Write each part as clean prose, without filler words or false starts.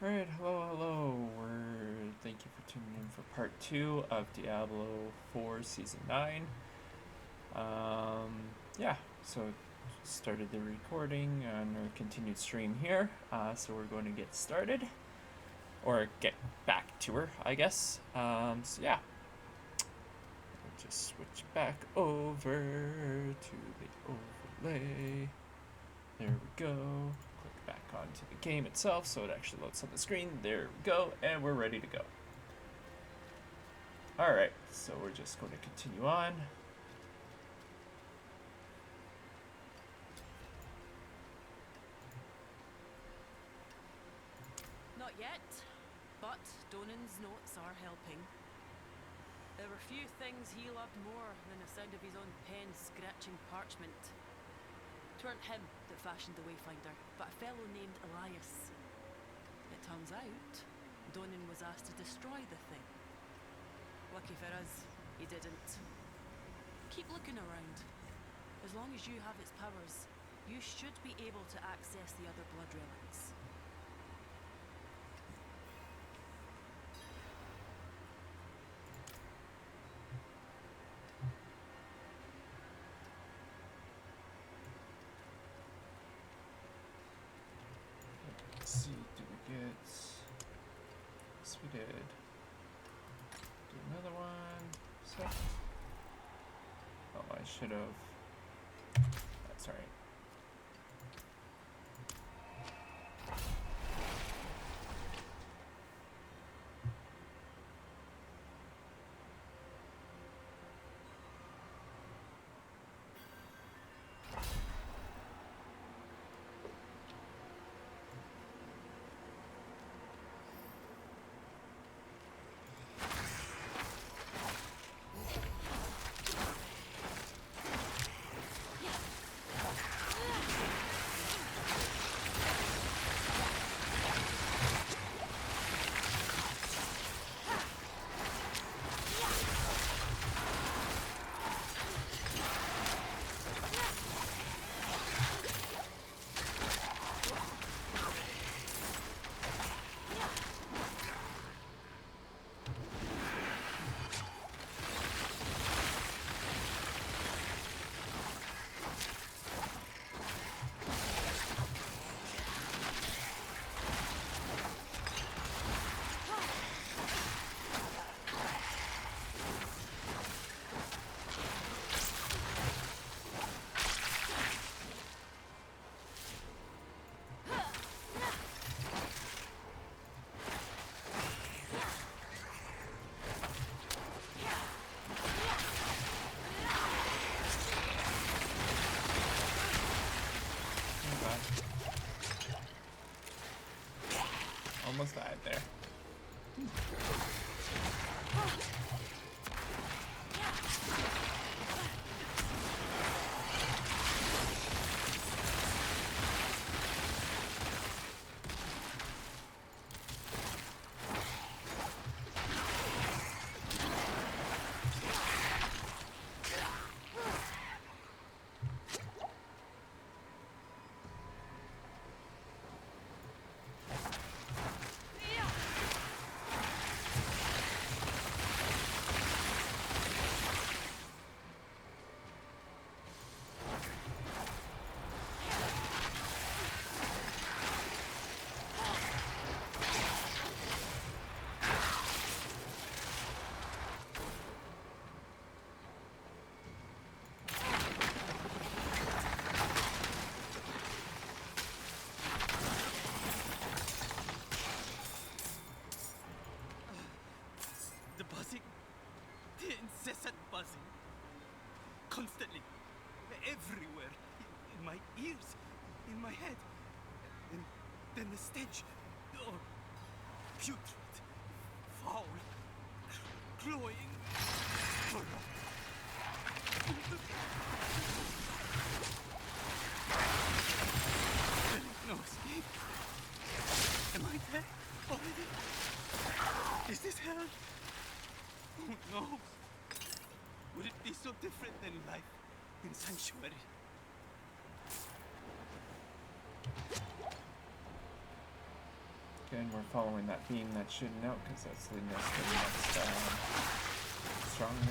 Alright, hello. Thank you for tuning in for part 2 of Diablo 4 Season 9. Yeah, so started the recording on our continued stream here. So we're going to get started. Or get back to her, I guess. So yeah. We'll just switch back over to the overlay. There we go. Click back onto the game itself so it actually loads on the screen. There we go, and we're ready to go. Alright, so we're just going to continue on. Not yet, but Donan's notes are helping. There were few things he loved more than the sound of his own pen scratching parchment. 'Tweren't him that fashioned the Wayfinder, but a fellow named Elias. It turns out, Donan was asked to destroy the thing. Lucky for us, he didn't. Keep looking around. As long as you have its powers, you should be able to access the other blood relics. Let's see, did we get... Yes, we did. Do another one. So... Oh, I should have... That's alright. Almost died there. The incessant buzzing. Constantly. Everywhere. In my ears. In my head. And then the stench. Oh, putrid. Foul. Cloying. No escape. Am I dead already? Is this hell? Oh no. Would it be so different than life in Sanctuary? Good, we're following that beam that's shooting out because that's leading us to the next strong room.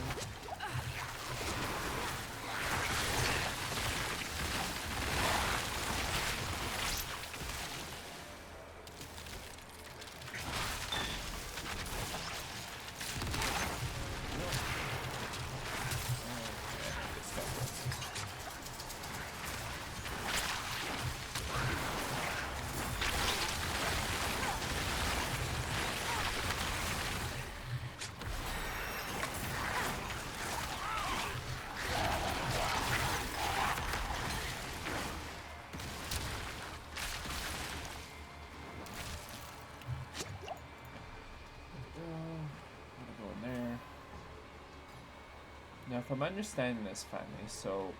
Now, if I'm understanding this finally, so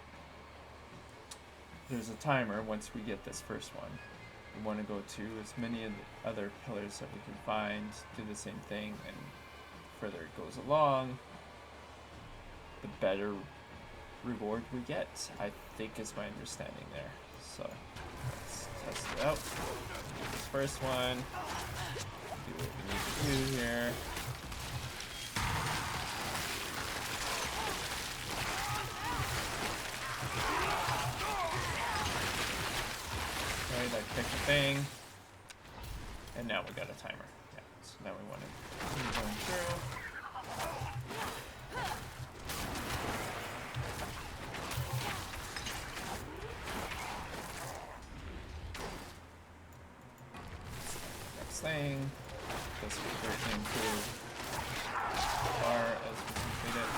there's a timer once we get this first one. We want to go to as many of the other pillars that we can find, do the same thing, and further it goes along, the better reward we get, I think is my understanding there. So, let's test it out. Do this first one, do what we need to do here. I picked the thing, and now we got a timer. Yeah, so now we want to keep going through. Next thing, this will work into far as we complete it.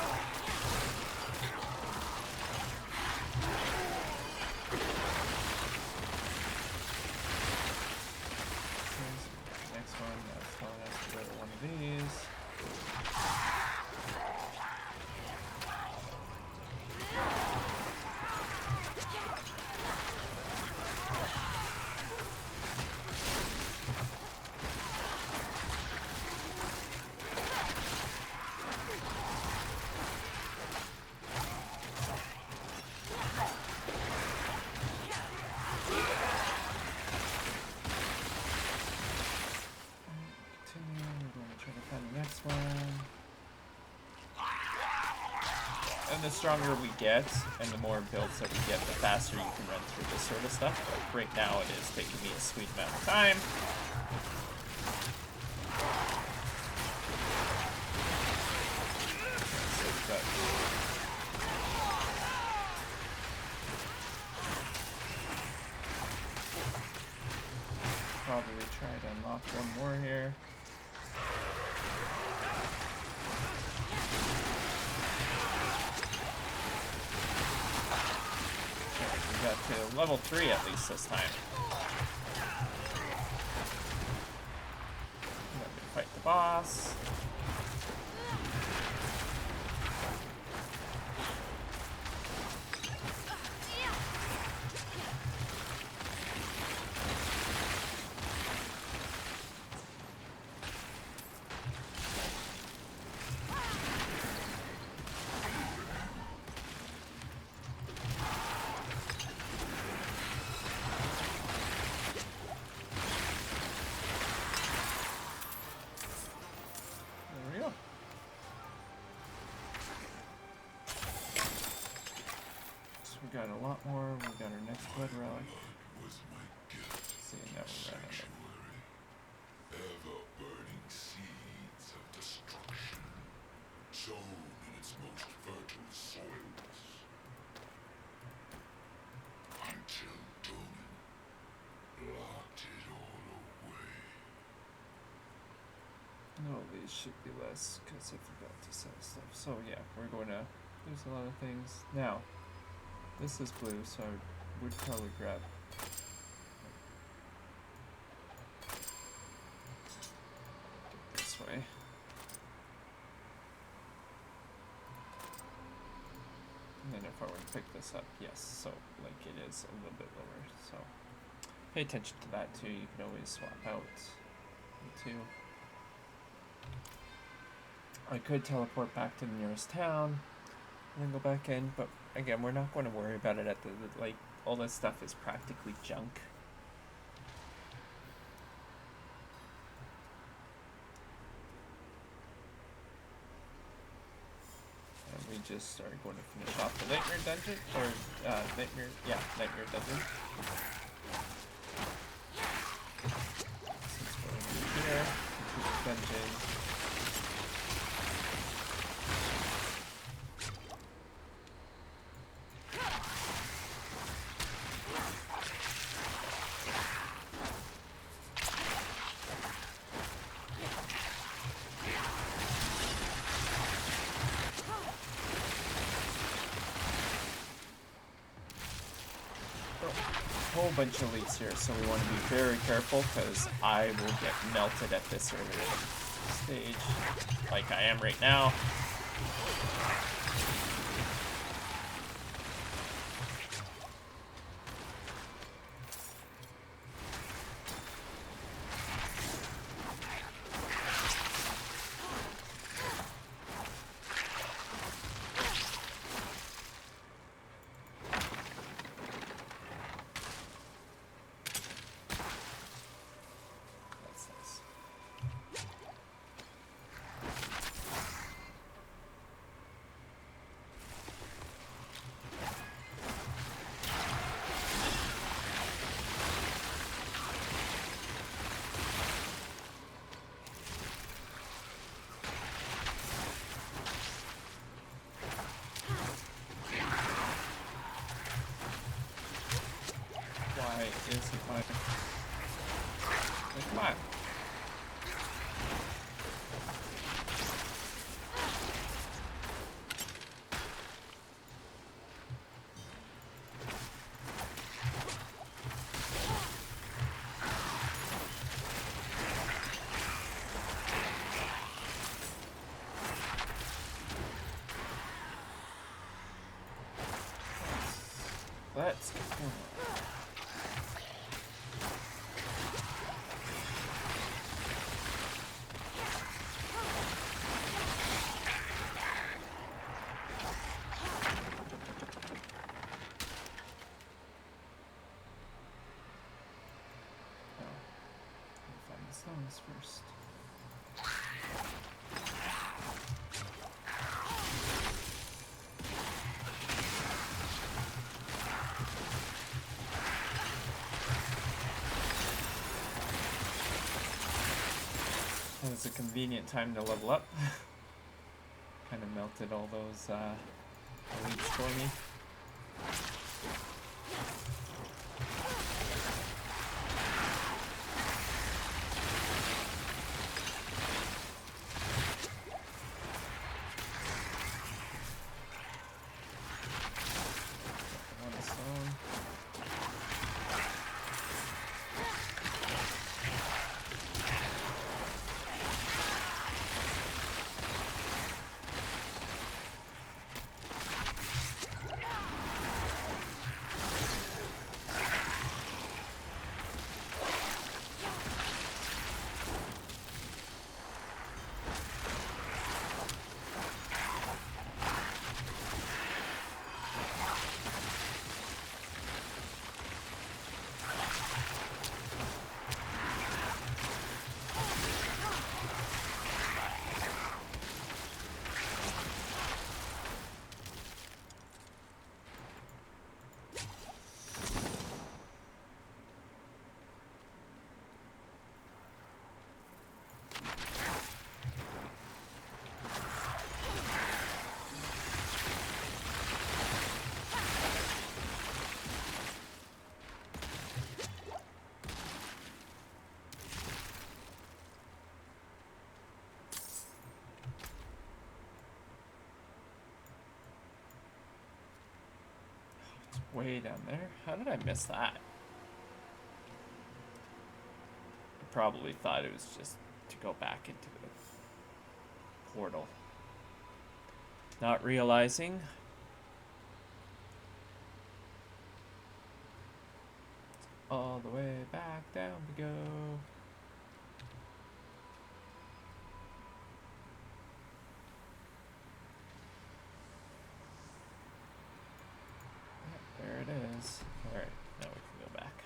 And the stronger we get, and the more builds that we get, the faster you can run through this sort of stuff. But right now it is taking me a sweet amount of time. So we've got probably try to unlock one more here. To level 3 at least this time. Let me fight the boss. We got a lot more. We got our next blood relic. See, now we're right on it. Ever burning seeds of destruction, sown in its most fertile soils, until Donan locked it all away. No, these should be less because I forgot to sell stuff. So yeah, we're going to lose a lot of things now. This is blue, so I would probably grab this way. And then if I were to pick this up, yes, so like it is a little bit lower. So pay attention to that too. You can always swap out the two. I could teleport back to the nearest town and then go back in, but again, we're not going to worry about it at the like, all this stuff is practically junk. just are going to finish off the Nightmare Dungeon, or Nightmare Dungeon. Since we're over here, complete the dungeon. Whole bunch of leaks here, so we want to be very careful because I will get melted at this earlier stage, like I am right now. Is he fine? Come on. Let's go. Stones first. That was a convenient time to level up. Kind of melted all those elites for me. Way down there. How did I miss that? I probably thought it was just to go back into the portal. Not realizing. All the way back down we go. There it is. Alright, now we can go back.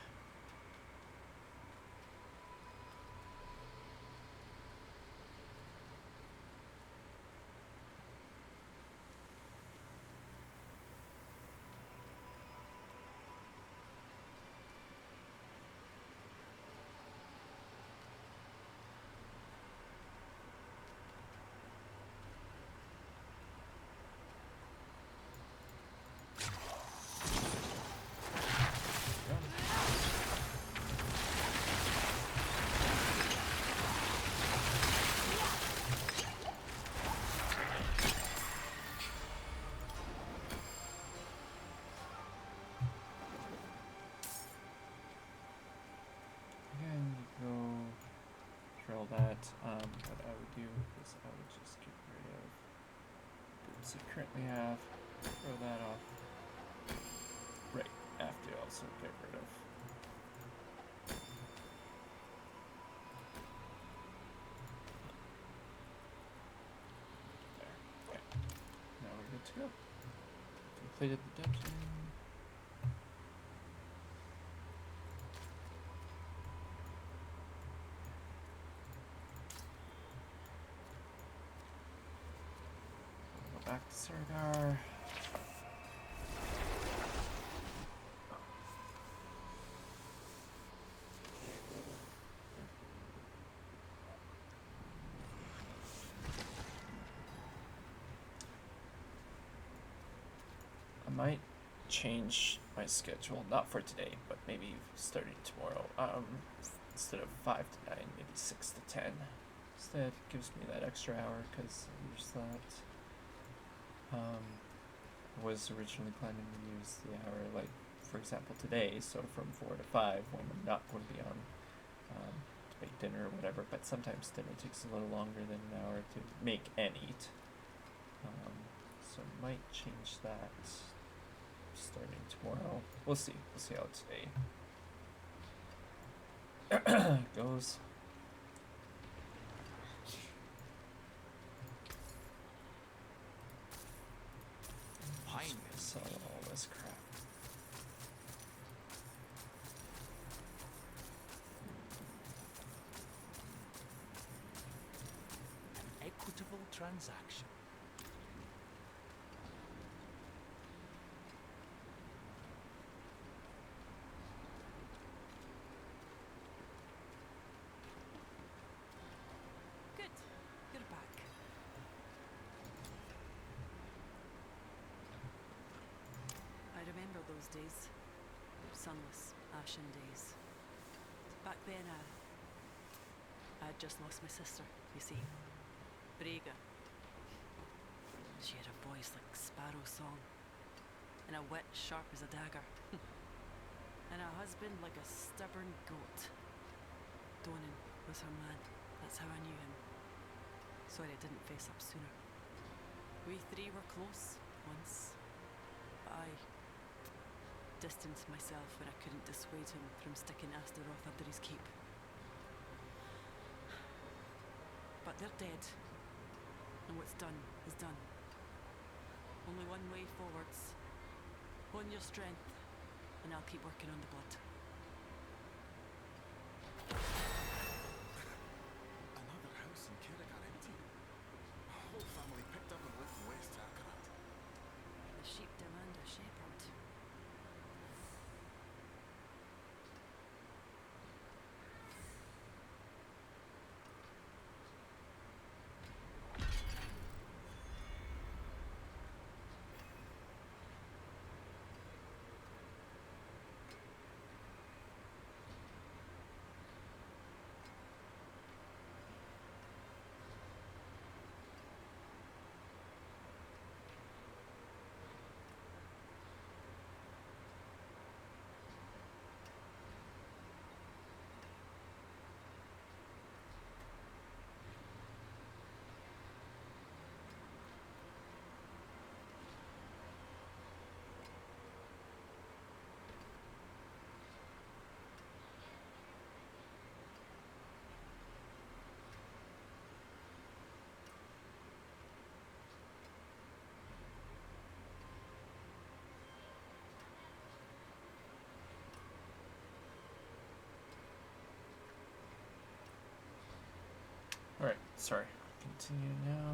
do is I would just get rid of boots you currently have, throw that off. Right, I have to also get rid of. There, okay. Now we're good to go. Completed the dungeon. Go back to Sargar. I might change my schedule, not for today, but maybe starting tomorrow. Instead of 5 to 9, maybe 6 to 10. Instead, gives me that extra hour because there's that. I was originally planning to use the hour, like, for example, today, so from 4 to 5 when I'm not going to be on to make dinner or whatever, but sometimes dinner takes a little longer than an hour to make and eat. So I might change that starting tomorrow. We'll see. We'll see how today goes. Sell all this crap. Equitable transaction. Good. You're back. I remember those days. Sunless, ashen days. Back then, I had just lost my sister, you see. Brega. She had a voice like sparrow song, and a wit sharp as a dagger. And a husband like a stubborn goat. Donan was her man. That's how I knew him. Sorry I didn't face up sooner. We three were close once, but I distanced myself when I couldn't dissuade him from sticking Astaroth under his keep. But they're dead, and what's done is done. Only one way forwards. Hone your strength, and I'll keep working on the blood. Another house in Kerrigan empty. Whole family picked up and left West Akarat. The sheep demand a shepherd. Alright, sorry. Continue now.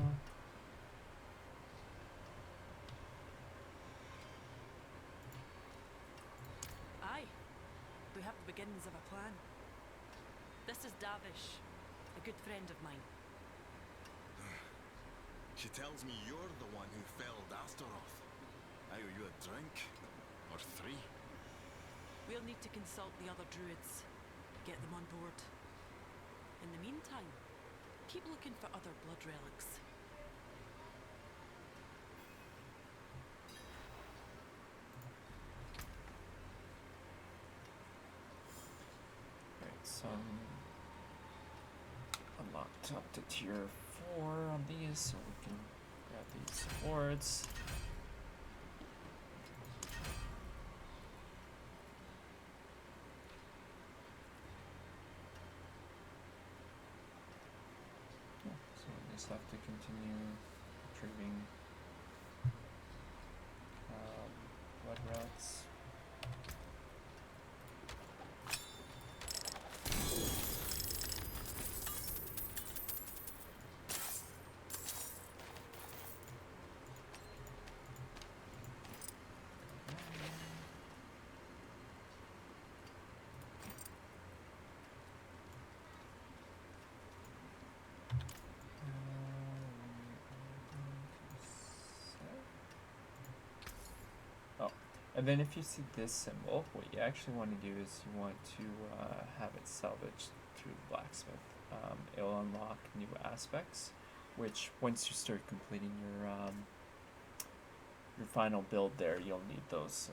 Aye. We have the beginnings of a plan. This is Davish, a good friend of mine. She tells me you're the one who felled Astaroth. I owe you a drink. Or 3. We'll need to consult the other druids, get them on board. In the meantime, keep looking for other blood relics. Right, so unlocked up to tier 4 on these so we can grab these boards. Yeah, so we just have to continue retrieving blood relics. And then if you see this symbol, what you actually want to do is you want to have it salvaged through the blacksmith. It'll unlock new aspects, which once you start completing your final build there, you'll need those,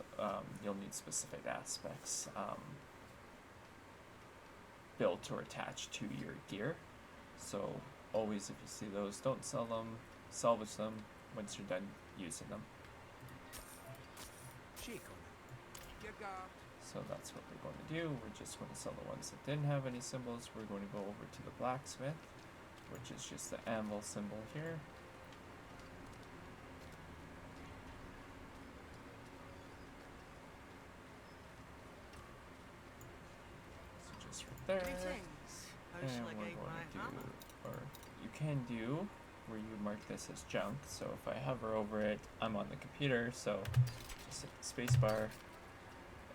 you'll need specific aspects built or attached to your gear. So always if you see those, don't sell them, salvage them once you're done using them. So that's what we're going to do. We're just going to sell the ones that didn't have any symbols. We're going to go over to the blacksmith, which is just the anvil symbol here. So just right there. And we're going to do, or you can do, where you mark this as junk. So if I hover over it, I'm on the computer, so just hit the space bar.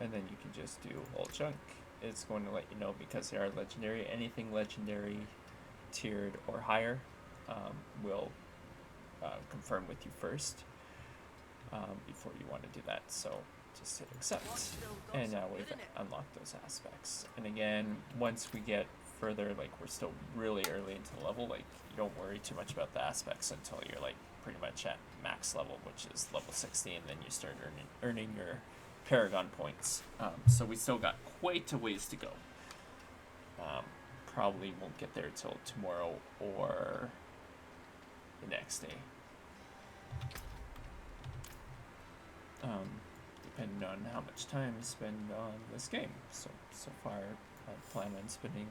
And then you can just do all junk. It's going to let you know because they are legendary. Anything legendary, tiered, or higher will confirm with you first before you want to do that. So just hit accept. And now we've unlocked those aspects. And again, once we get further, like we're still really early into the level, like you don't worry too much about the aspects until you're like pretty much at max level, which is level 60, and then you start earning your Paragon points. So we still got quite a ways to go. Probably won't get there till tomorrow or the next day. Depending on how much time I spend on this game. So far I plan on spending,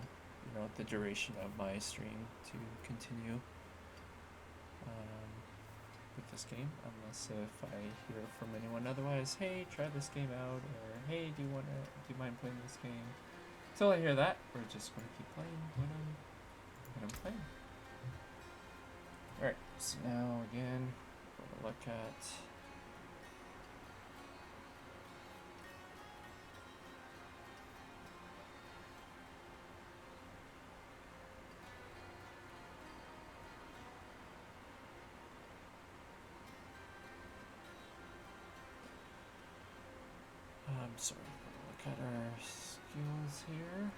the duration of my stream to continue with this game, unless if I hear from anyone otherwise, hey, try this game out, or hey, do you mind playing this game? Until I hear that, we're just going to keep playing when I'm playing. Alright, so now again, we're going to look at sorry, we're going to look at our skills here.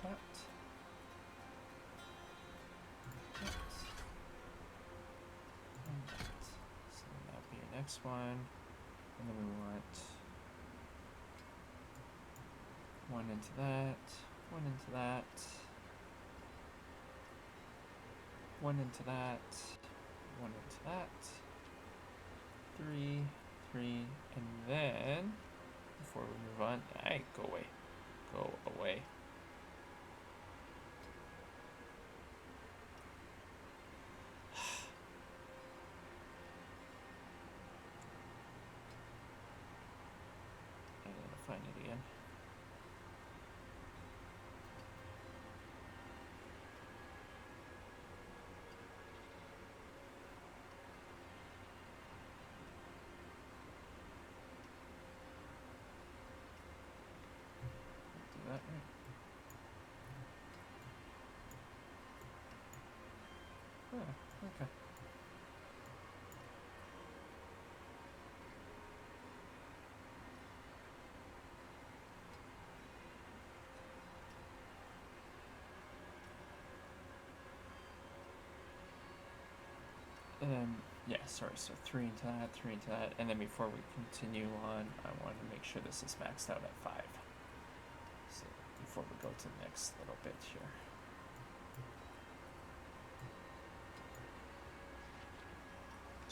That. And that. So that'll be your next one. And then we want one into that, one into that, one into that, one into that. 3, and then before we move on, go away. I gotta find it again. That right? Oh, okay. Yeah, sorry, so 3 into that, and then before we continue on, I want to make sure this is maxed out at 5. So before we go to the next little bit here.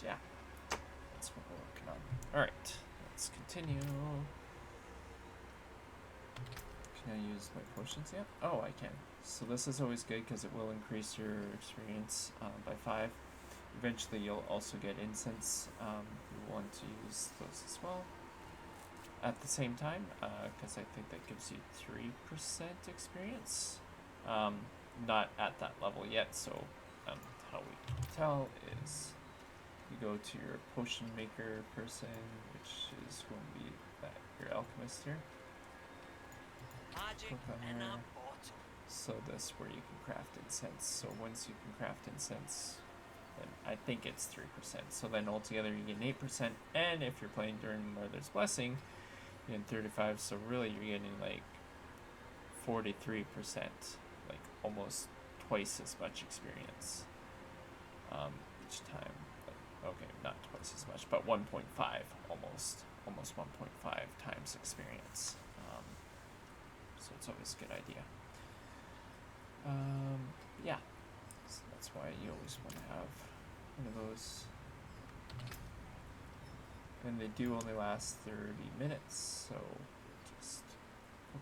yeah, that's what we're working on. All right, let's continue. Can I use my potions yet? Oh, I can. So this is always good because it will increase your experience by 5. Eventually, you'll also get incense. You want to use those as well at the same time, because I think that gives you 3% experience. Not at that level yet, so how we can tell is you go to your potion maker person, which is going to be your alchemist here. Magic Click on in a there. bottle. So this where you can craft incense. So once you can craft incense, then I think it's 3%. So then altogether you get 8%, and if you're playing during Mother's Blessing, you get 35. So really you're getting like 43%, like almost twice as much experience each time. Like, okay, not twice as much, but 1.5 almost 1.5 times experience. So it's always a good idea. Yeah, so that's why you always want to have one of those. And they do only last 30 minutes, so just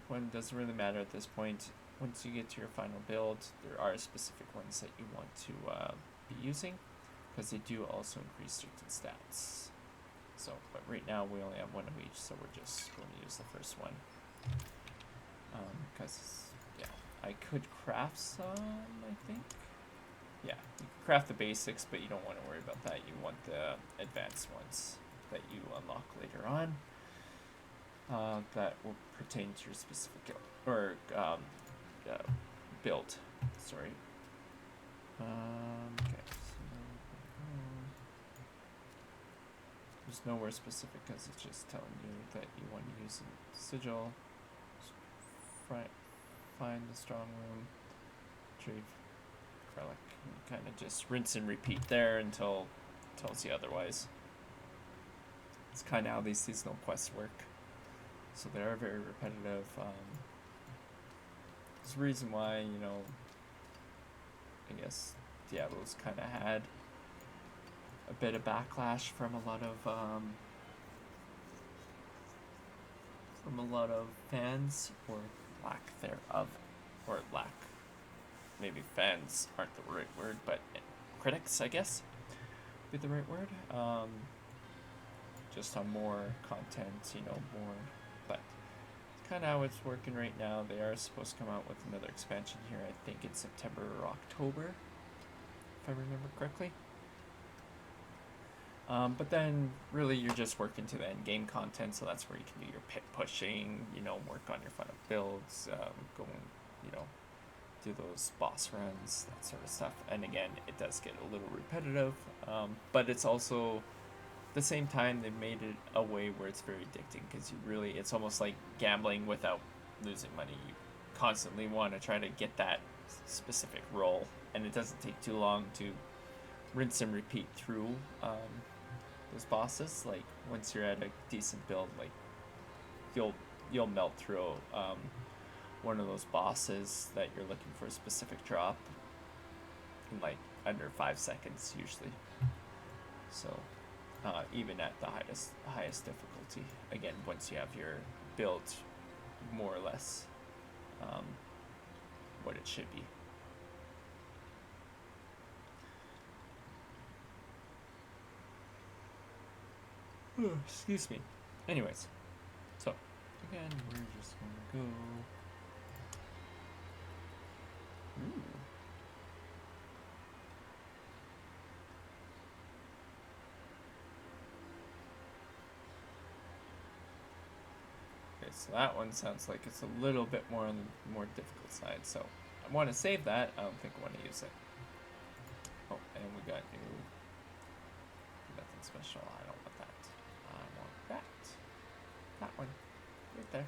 one doesn't really matter at this point. Once you get to your final build, there are specific ones that you want to be using, because they do also increase certain stats. So, but right now we only have one of each, so we're just going to use the first one. Because, yeah, I could craft some, I think. Yeah, you can craft the basics, but you don't want to worry about that. You want the advanced ones that you unlock later on. That will pertain to your specific build. Sorry. Okay. There's nowhere specific because it's just telling you that you want to use a sigil. Find the strong room. Retrieve relic. Kind of just rinse and repeat there until it tells you otherwise. It's kind of how these seasonal quests work. So they are very repetitive. There's a reason why, I guess Diablo's kind of had a bit of backlash from a lot of fans, or lack thereof, or lack. Maybe fans aren't the right word, but critics, I guess, would be the right word. Just on more content, more. But it's kind of how it's working right now. They are supposed to come out with another expansion here. I think it's September or October, if I remember correctly. But then really you're just working to the end game content, so that's where you can do your pit pushing, work on your final builds, go and, do those boss runs, that sort of stuff. And again, it does get a little repetitive, but it's also, at the same time, they've made it a way where it's very addicting, because it's almost like gambling without losing money. You constantly want to try to get that specific roll, and it doesn't take too long to rinse and repeat through those bosses. Like once you're at a decent build, like you'll melt through one of those bosses that you're looking for a specific drop in like under 5 seconds usually. So even at the highest difficulty, again, once you have your build more or less what it should be. Excuse me. Anyways, so again, we're just gonna go. Ooh. Okay, so that one sounds like it's a little bit more on the more difficult side. So I want to save that. I don't think I want to use it. Oh, and we got new. Nothing special. I don't want that. I want that. That one. Right there.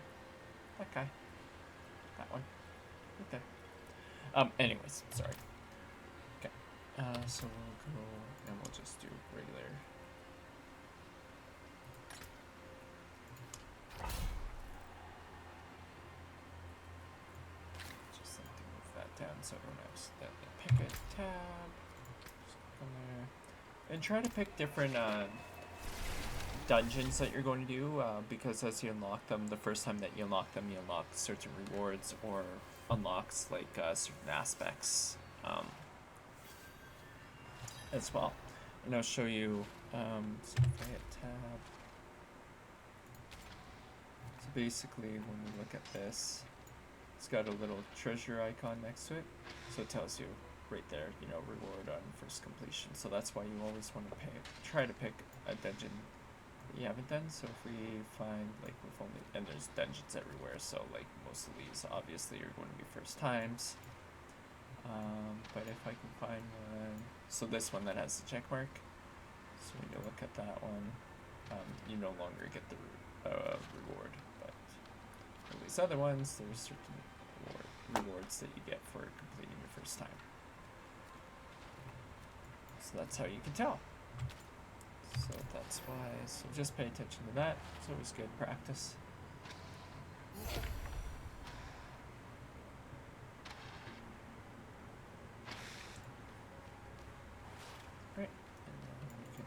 That guy. That one. Right there. Anyways, sorry. Okay. So we'll go and we'll just do regular. Just have to move that down so everyone has that. Pick a tab. Just click on there. And try to pick different dungeons that you're going to do, because as you unlock them, the first time that you unlock them, you unlock certain rewards or unlocks like certain aspects as well. And I'll show you. So if I hit tab, so basically when we look at this, it's got a little treasure icon next to it, so it tells you right there, you know, reward on first completion. So that's why you always want to try to pick a dungeon that you haven't done. So if we find, like, we've only, and there's dungeons everywhere, so like most of these obviously are going to be first times. But if I can find one, so this one that has the check mark, so when you look at that one, you no longer get the reward, but for these other ones, there's certain rewards that you get for completing your first time. So that's how you can tell. So that's why, so just pay attention to that. It's always good practice. Great. And then we can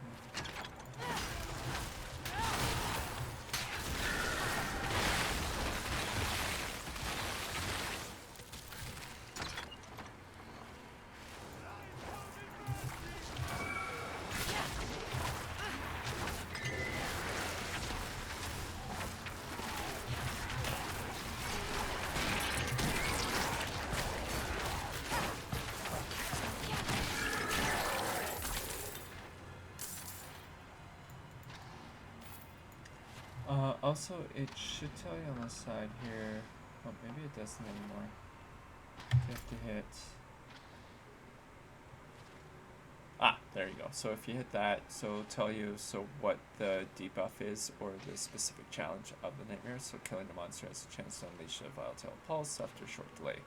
also, it should tell you on the side here. Oh, maybe it doesn't anymore. You have to hit. Ah, there you go. So if you hit that, so it'll tell you what the debuff is or the specific challenge of the nightmare. So killing the monster has a chance to unleash a volatile pulse after a short delay.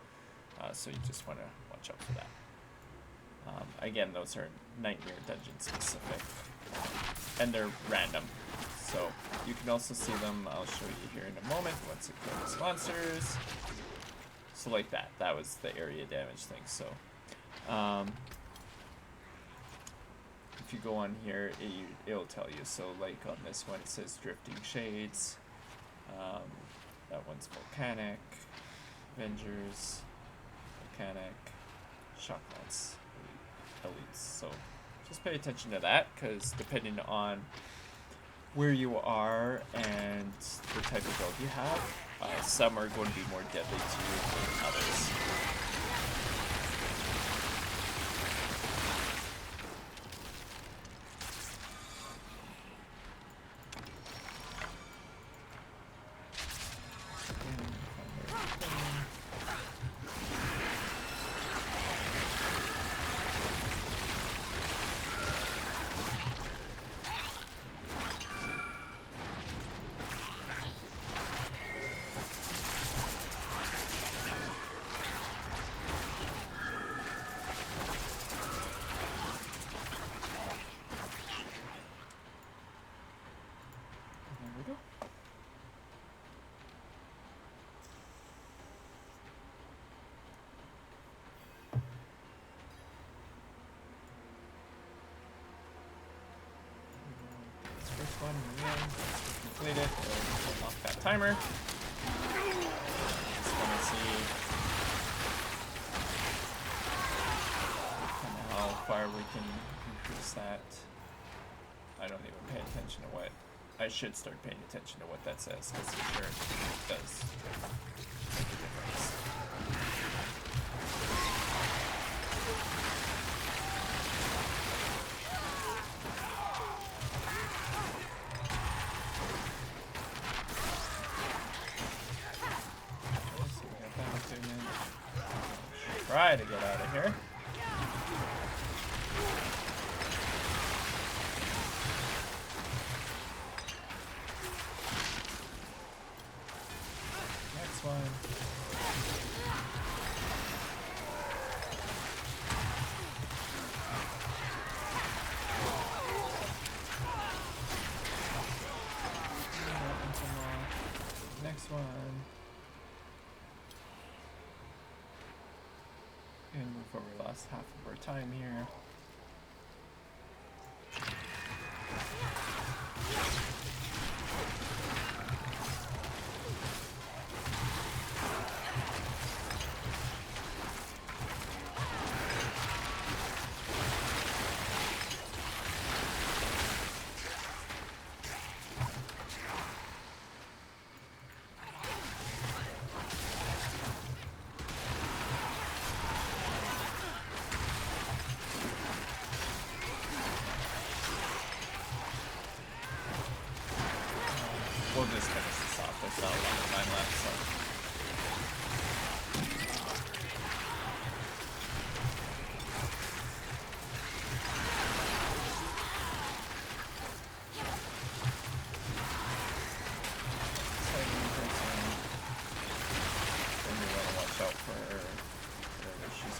So you just want to watch out for that. Again, those are nightmare dungeon specific, and they're random. So you can also see them. I'll show you here in a moment once it kills monsters. So like that. That was the area damage thing. So if you go on here, it'll tell you. So like on this one, it says Drifting Shades. That one's Volcanic, Avengers, Volcanic, Shocklands, Elites. So just pay attention to that, because depending on where you are and the type of build you have, some are going to be more deadly to you than others. First one, complete it, we'll unlock that timer. Just want to see kind of how far we can increase that. I don't even pay attention to what, I should start paying attention to what that says, because it sure does make a difference. Try to get out of here. Next one. Next one. And before we lost half of our time here.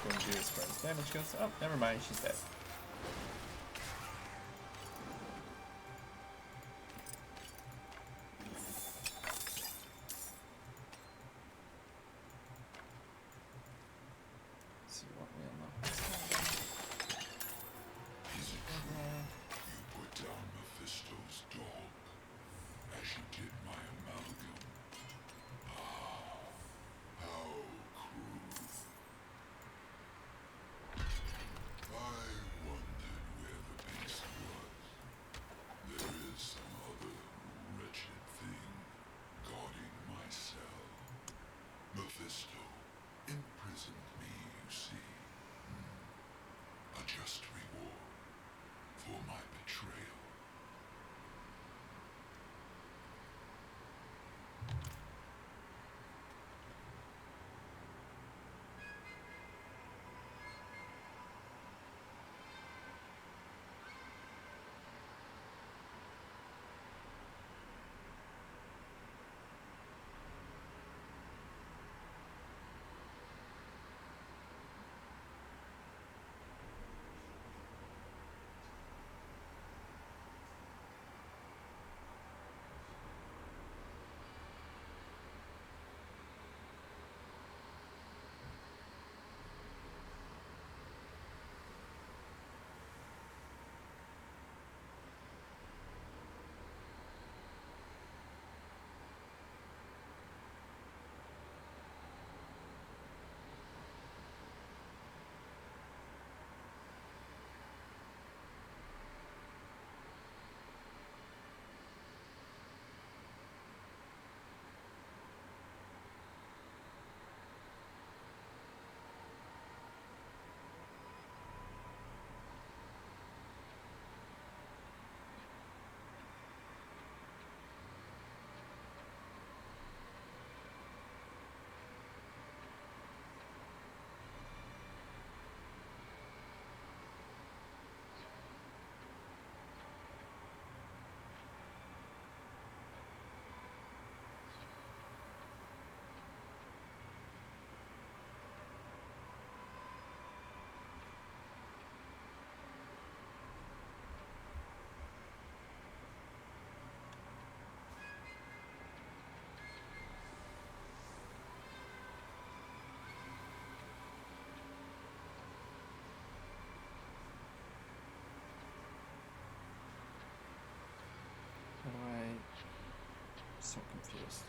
going to do as far as damage goes. Oh, never mind, she's dead. Let's see what we unlock this time. Is it true you put down Mephisto's dog, as you did my amalgam? Ah, how cruel. I wondered where the beast was. There is some other wretched thing guarding my cell. Mephisto imprisoned me, you see. A just reward for my betrayal. How do I'm so confused.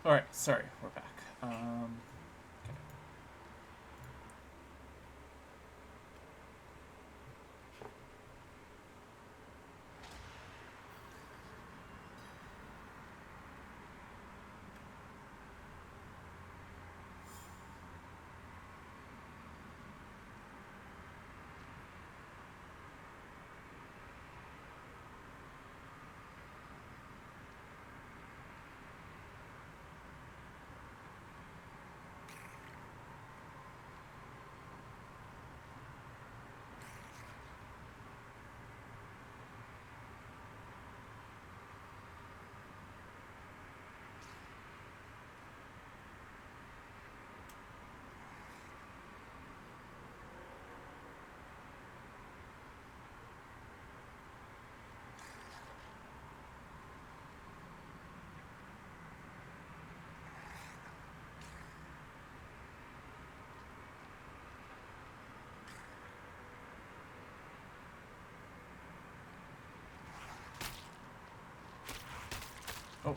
All right, sorry, we're back. Okay. Oh.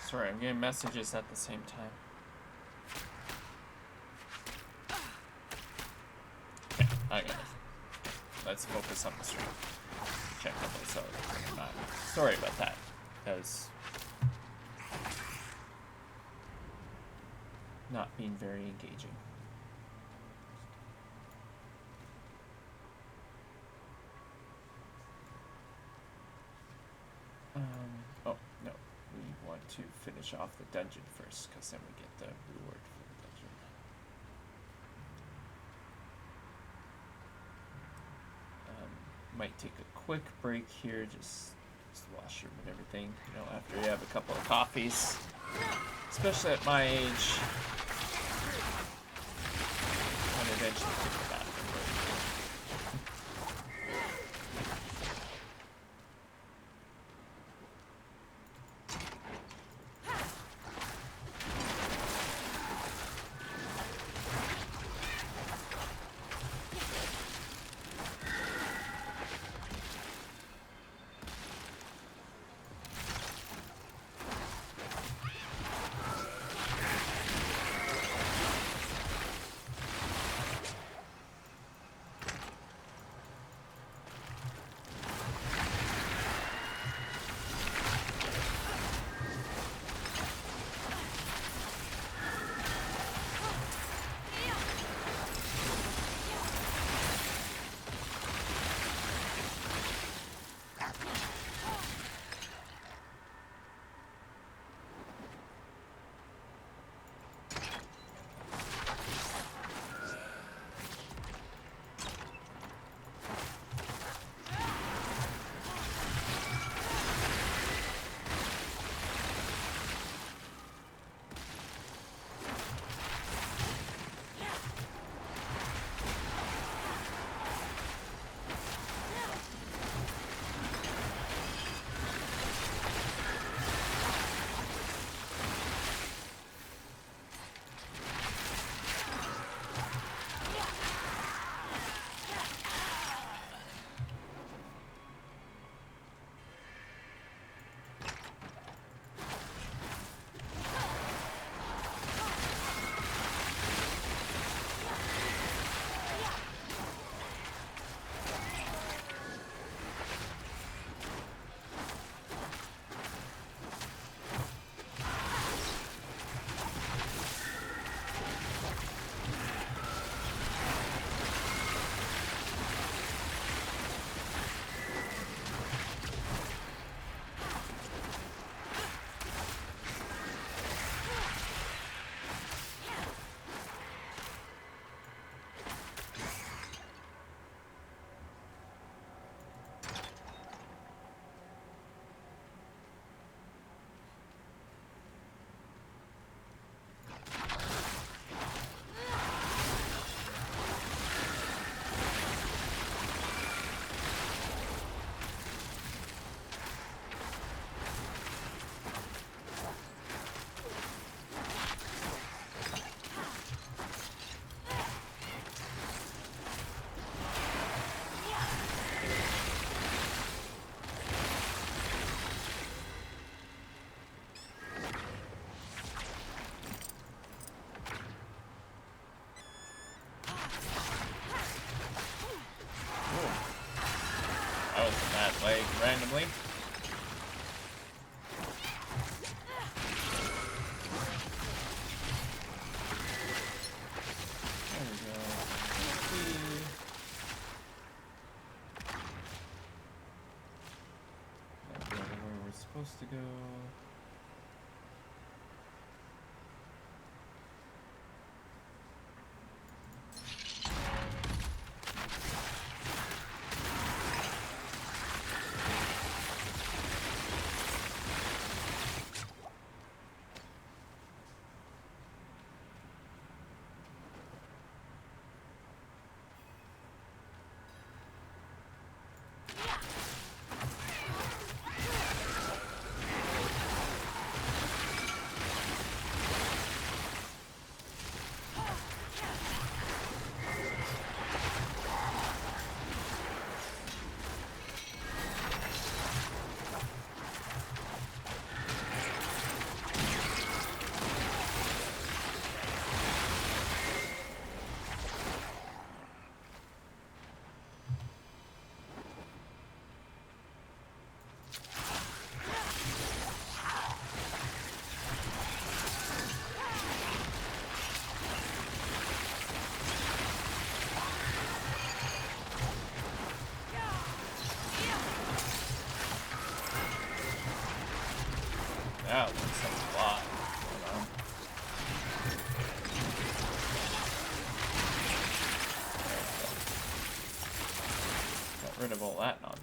Sorry, I'm getting messages at the same time. Okay, I got it. Let's focus on the stream. Check out those out. Sorry about that. That was not being very engaging. Oh, no. We want to finish off the dungeon first, because then we get the reward for the dungeon. Might take a quick break here, just washroom and everything, you know, after you have a couple of coffees. Especially at my age. And eventually take the bathroom break.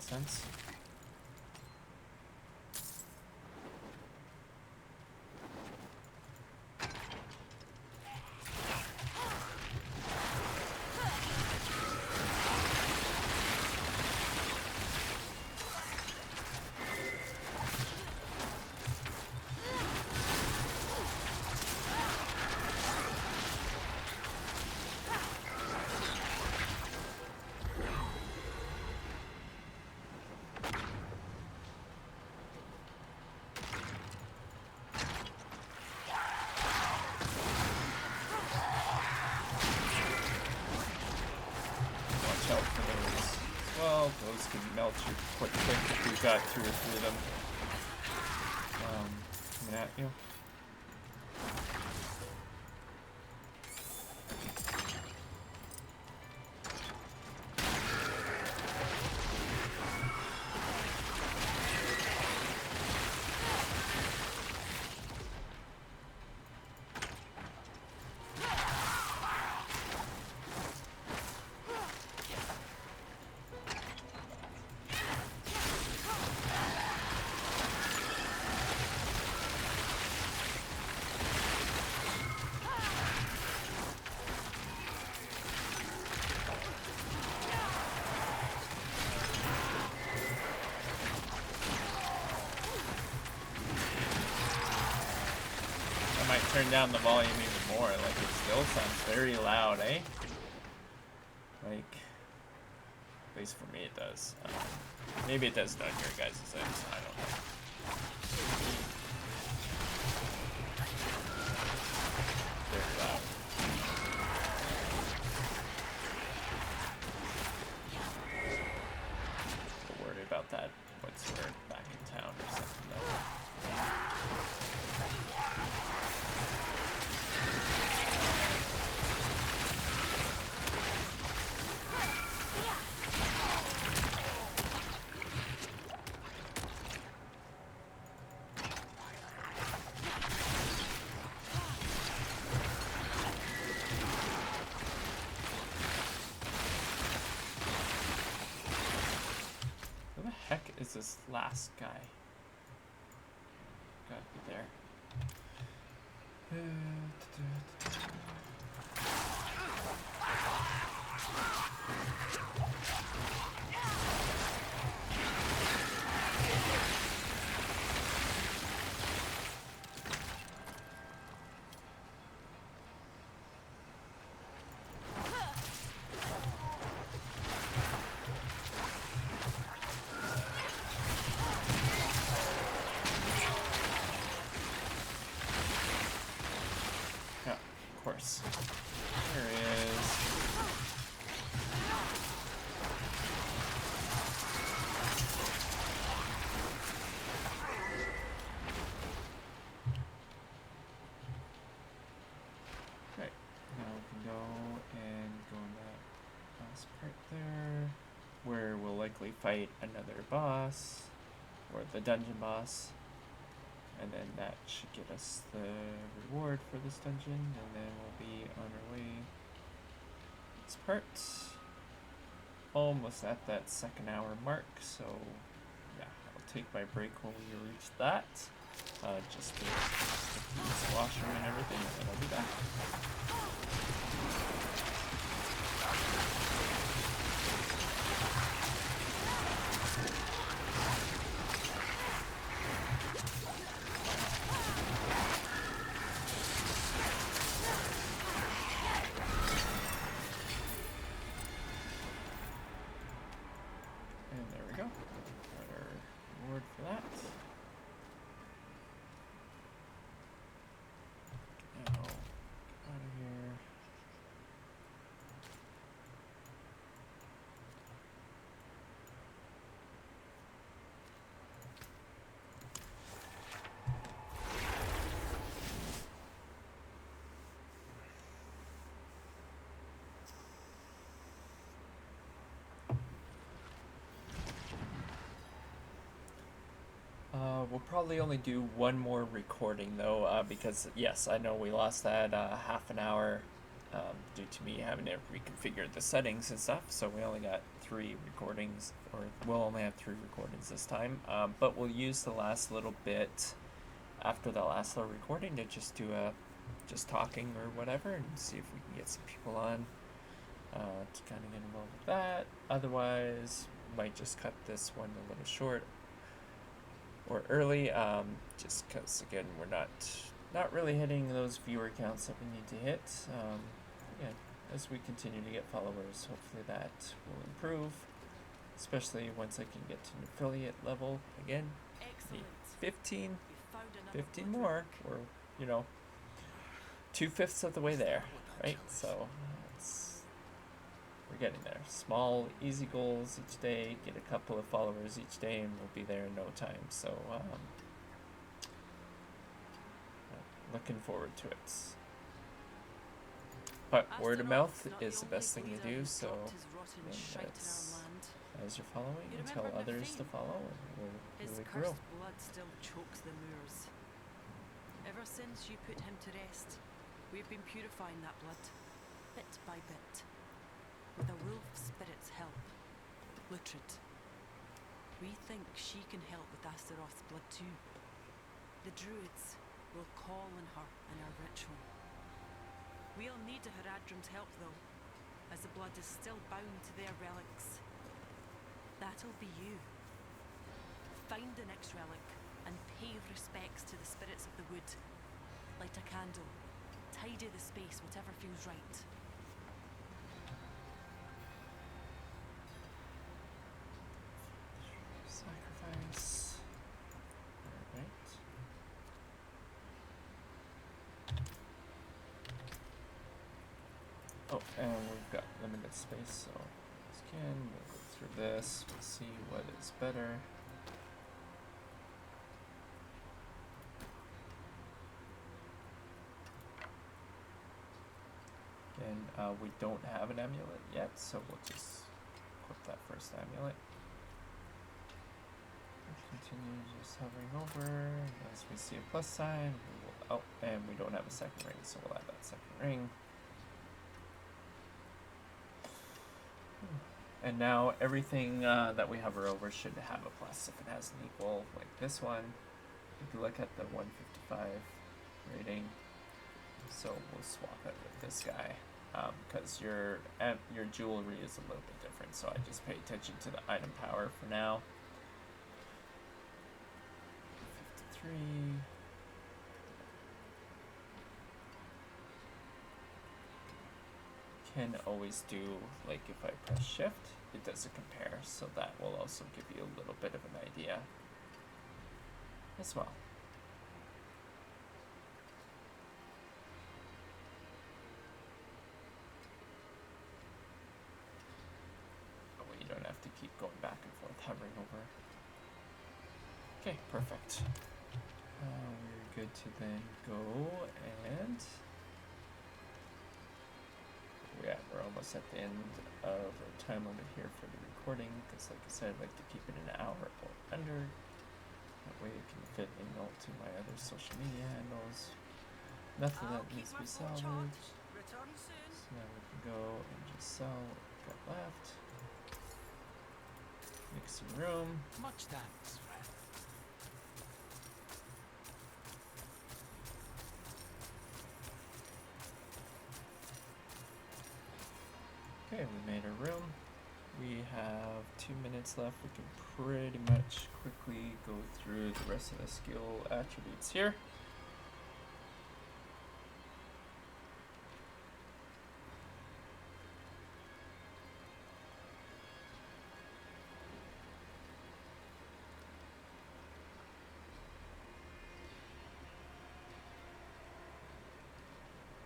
makes sense. Watch out for those. Well, those can melt you quite quick if you've got 2 or 3 of them coming at you. I might turn down the volume even more, like it still sounds very loud, eh? Like, at least for me it does. Maybe it does on your guys' ends, I don't know. Very loud. Don't worry about that once we're back in town or something though. Who the heck is this last guy? Gotta be there. Yeah, of course. There he is. Okay, now we can go and go in that last part there, where we'll likely fight another boss, or the dungeon boss. And then that should get us the reward for this dungeon, and then we'll be on our way. This part, almost at that 2nd hour mark, so yeah, I'll take my break when we reach that. Just to use the washroom and everything, and then I'll be back. And there we go. Got our reward for that. Now, get out of here. We'll probably only do one more recording though, because yes, I know we lost that half an hour due to me having to reconfigure the settings and stuff. So we only got 3 recordings, or we'll only have 3 recordings this time. But we'll use the last little bit after the last little recording to just do a just talking or whatever, and see if we can get some people on to kind of get involved with that. Otherwise, might just cut this one a little short or early, just because again we're not really hitting those viewer counts that we need to hit. Yeah, as we continue to get followers, hopefully that will improve, especially once I can get to an affiliate level again. Excellent. 15 You found another 15 blood more, relic. or 2/5 of the way there, right? So we're getting there. Small, easy goals each day. Get a couple of followers each day, and we'll be there in no time. So looking forward to it. But word of mouth is the best thing to do. So as you're following, You tell remember others to Naveen? follow, and we'll His really cursed grow. blood still chokes the moors. Ever since you put him to rest, we've been purifying that blood, bit by bit, with a wolf spirit's help. Lutrid. We think she can help with Astaroth's blood too. The druids will call on her in our ritual. We'll need Haradrim's help though, as the blood is still bound to their relics. That'll be you. Find the next relic and pay respects to the spirits of the wood. Light a candle. Tidy the space, whatever feels right. Sacrifice. Alright. Oh, and we've got limited space, so we'll go through this, we'll see what is better. Again, we don't have an amulet yet, so we'll just equip that first amulet. Continue just hovering over. As we see a plus sign, we will, oh, and we don't have a second ring, so we'll add that second ring. And now everything that we hover over should have a plus if it has an equal, like this one. If you look at the 155 rating, so we'll swap it with this guy, because your jewelry is a little bit different, so I just pay attention to the item power for now. 53. Can always do, like if I press shift, it does a compare, so that will also give you a little bit of an idea as well. Oh, well, you don't have to keep going back and forth, hovering over. Okay, perfect. We're good to then go and we're almost at the end of our time limit here for the recording, because like I said, I'd like to keep it an hour or under. That way it can fit in all to my other social media handles. Nothing that needs to be salvaged. Return soon. So now we can go and just sell what we've got left. Make some room. Much thanks, friend. Okay, we made our room. We have 2 minutes left. We can pretty much quickly go through the rest of the skill attributes here.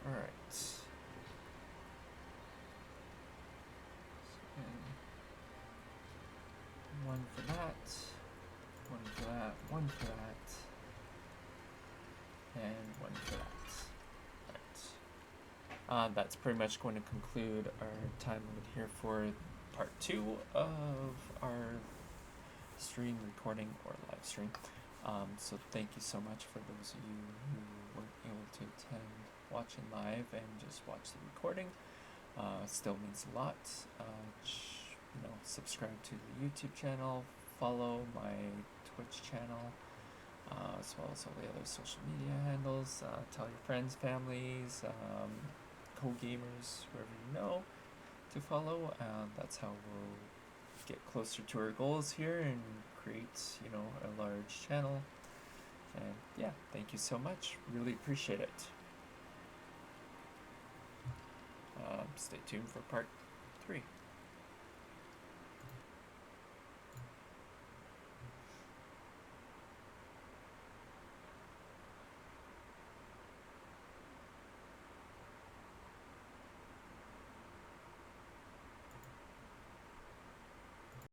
All right. One for that, one for that, one for that, and one for that. Alright. That's pretty much going to conclude our time limit here for part 2 of our stream recording or live stream. So thank you so much for those of you who weren't able to attend watching live and just watch the recording. Still means a lot. Subscribe to the YouTube channel, follow my Twitch channel, as well as all the other social media handles. Tell your friends, families, co-gamers, whoever you know, to follow. That's how we'll get closer to our goals here and create, a large channel. And yeah, thank you so much. Really appreciate it. Stay tuned for part 3.